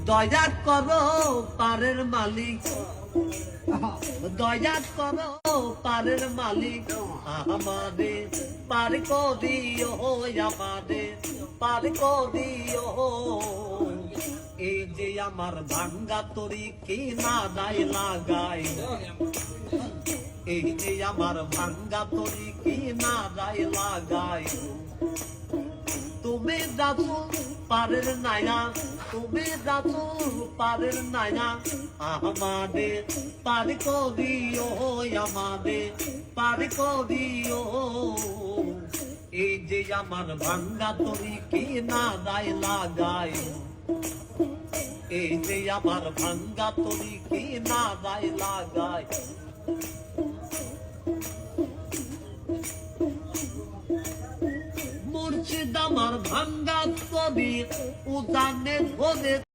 দয়া করো পারের মালিক, দয়া করো পারের মালিক, আমাদের পার করিও, আমাদের পার করিও। এই যে আমার ভাঙ্গা তরি কি না দায় লাগাই, এই যে আমার ভাঙ্গা তরি কি না দায় লাগাই। তুমি যাচ্ছ পারের নাইনা, তুমি যাচ্ছ পারের নাইনা, আমাদের পার করিও, আমাদের পার করিও। এই যে আমার ভাঙ্গা তরি কি না দায় লাগাই, এই যে আমার ভাঙ্গা তরি কি না দায় লাগাই। মুর্শিদ আমার ভাঙ্গা তরি উদানে ধরে